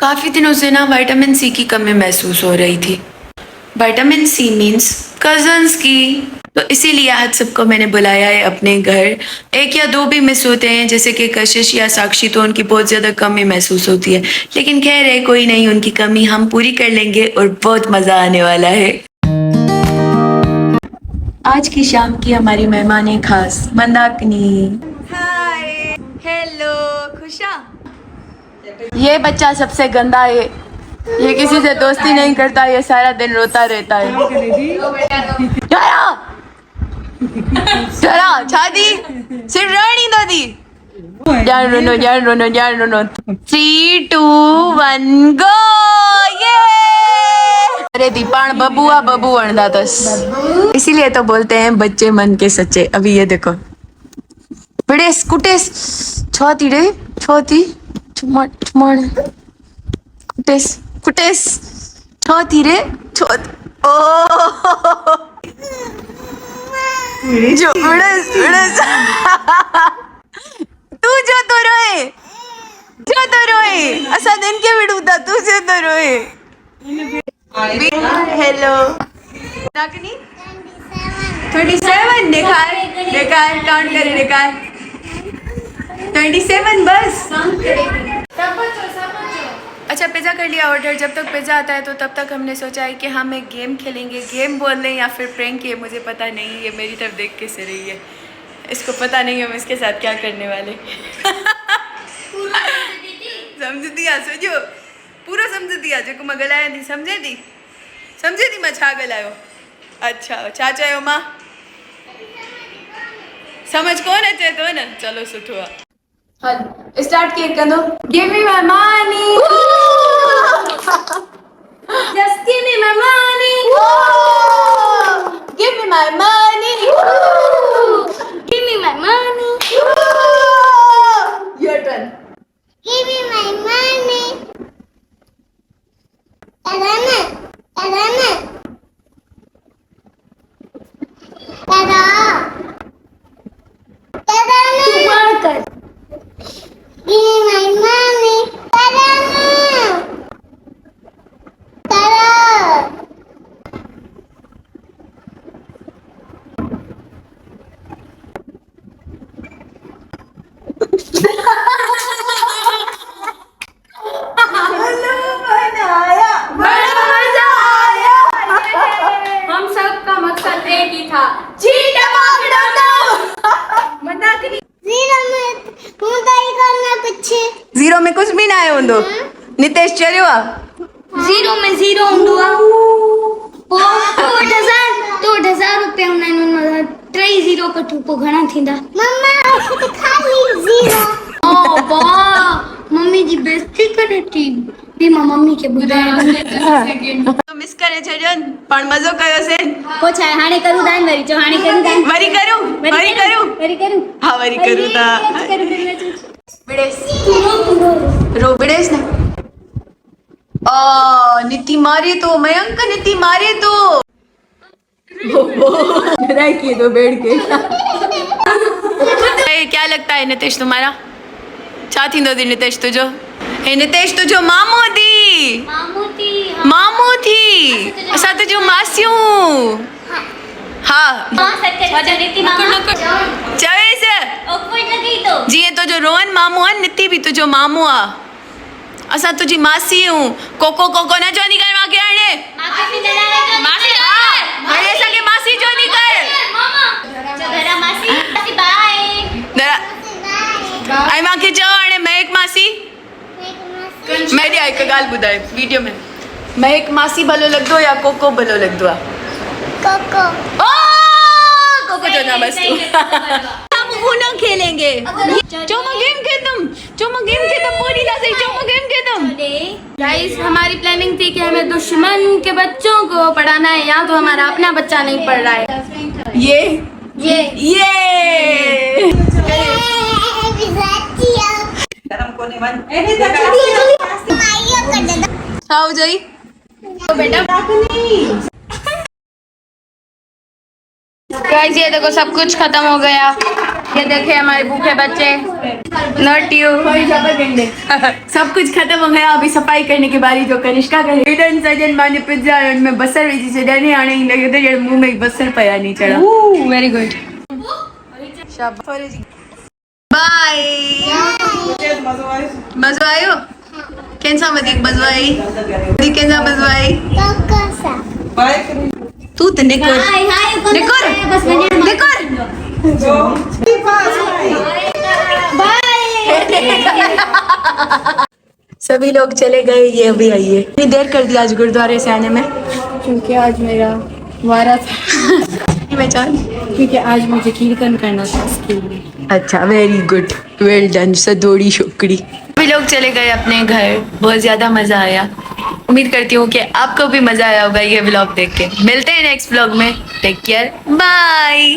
काफ़ी दिनों से ना विटामिन सी की कमी महसूस हो रही थी। विटामिन सी मीन्स कजन्स की। तो इसीलिए आज सबको मैंने बुलाया है अपने घर। एक या दो भी मिस होते हैं, जैसे कि कशिश या साक्षी, तो उनकी बहुत ज़्यादा कमी महसूस होती है। लेकिन खैर है, कोई नहीं, उनकी कमी हम पूरी कर लेंगे और बहुत मज़ा आने वाला है। आज की शाम की हमारी मेहमान है खास मंदाकिनी। हाय, हेलो खुशा। ये बच्चा सबसे गंदा है, ये किसी से दोस्ती नहीं करता, ये सारा दिन रोता रहता है। चला छादी सिर्फ रानी दादी जान रोनो 3 2 1 गो। ये अरे दीपान बबुआ बबू वणदा तस, इसीलिए तो बोलते हैं बच्चे मन के सच्चे। अभी ये देखो बड़ेस कुटेस छोती रे छोती चुमण कुटेस कुटेस छोती रे छोती। ओ जो उड़स उड़स तू जो तो रोए असा दिन के विडूता तू जो तो रोए। हेलो नाकनी 27 देखार काउंट करे देखार 27 बस। अच्छा पिज़्ज़ा कर लिया ऑर्डर। जब तक पिज़्ज़ा आता है तो तब तक हमने सोचा है कि हम एक गेम खेलेंगे। गेम बोल लें या फिर प्रैंक, ये मुझे पता नहीं। ये मेरी तरफ देख के से रही है, इसको पता नहीं हम इसके साथ क्या करने वाले। समझ दिया सोचो पूरा समझ दिया जो मैं गलाया थी समझे थी मैं छा गलायो। अच्छा छा चयो मां समझ कौन अचे तो न। चलो सुठो आहे। हल स्टार्ट केर कंदो। Give me my money, just give me my money, give me my money, give me my money. Your turn. Give me my money. Tarana. Give me my money. हम सबका मकसद एक ही था। जीरो में कुछ भी ना आयो हुंदो। नितेश चरियो आ जीरो में जीरो हुंदो तो 1000 रुपया उन्हनि 3 जीरो कठू को घणा थींदा। मम्मा खाली जीरो। ओ वाह मम्मी जी बेइज्जती करे थी। बी मां मम्मी के बुधाया तो मिस करे छजन पण मजो कयो से। को छाए हाणे करू दान वरी जो हाणे करू दान वरी करू हां वरी करू ता बिड़ेस रो बिड़ेस ना। ओ नीति मारे तो मयंक नीति मारे तो रखिए तो बैठ के। क्या लगता है नितेश तुम्हारा छा थींदो थी नितेश तुझो? हे नितेश तुझो मामू थी असा तुझो मासियूं। हाँ चवे से जीअं तुझो रोहन मामू आहे निति भी तुझो मामू आ। असा तुझी मासी हूँ। कोको न चवंदी कर मांखे हाणे हाणे असांखे मासी चवंदी कर। ऐं मांखे चओ हाणे महक मासी। मैं ॾिया हिकु ॻाल्हि ॿुधाए वीडियो में, महक मासी भलो लगदो या कोको भलो लगदो आहे? कोको चवंदा बस हम वो ना खेलेंगे। चोमा गेम खेतम पूरी ना सही चोमा गेम खेतम। गाइस हमारी प्लानिंग थी कि हमें दुश्मन के बच्चों को पढ़ाना है, या तो हमारा अपना बच्चा नहीं पढ़ रहा है। ये आओ जाई तो बेटा। गाइस ये देखो सब कुछ खत्म हो गया। ये देखे हमारे भूखे बच्चे, नॉट यू। सब कुछ खत्म हो गया, अभी सफाई करने की बारी जो कनिष्का करे। सजन माने पिज्जा में बसर विजी से डरने आने ही लगे थे, मुंह में बसर पया नहीं चढ़ा। Very good. बाय। मजो आयो? कैसा वधीक मजो आई? वधीक कैसा मजो आई? तू तो निकोर निकोर सभी लोग चले गए, ये अभी आई है। इतनी देर कर दी आज गुरुद्वारे से आने में, क्योंकि आज मेरा वारा था। मैं चाह क्योंकि आज मुझे कीर्तन करना था इसके लिए। अच्छा, very good, well done, सदोड़ी Shukri. सभी लोग चले गए अपने घर, बहुत ज्यादा मजा आया। उम्मीद करती हूँ कि आपको भी मजा आया होगा ये व्लॉग देख के। मिलते हैं नेक्स्ट व्लॉग में, टेक केयर, बाय।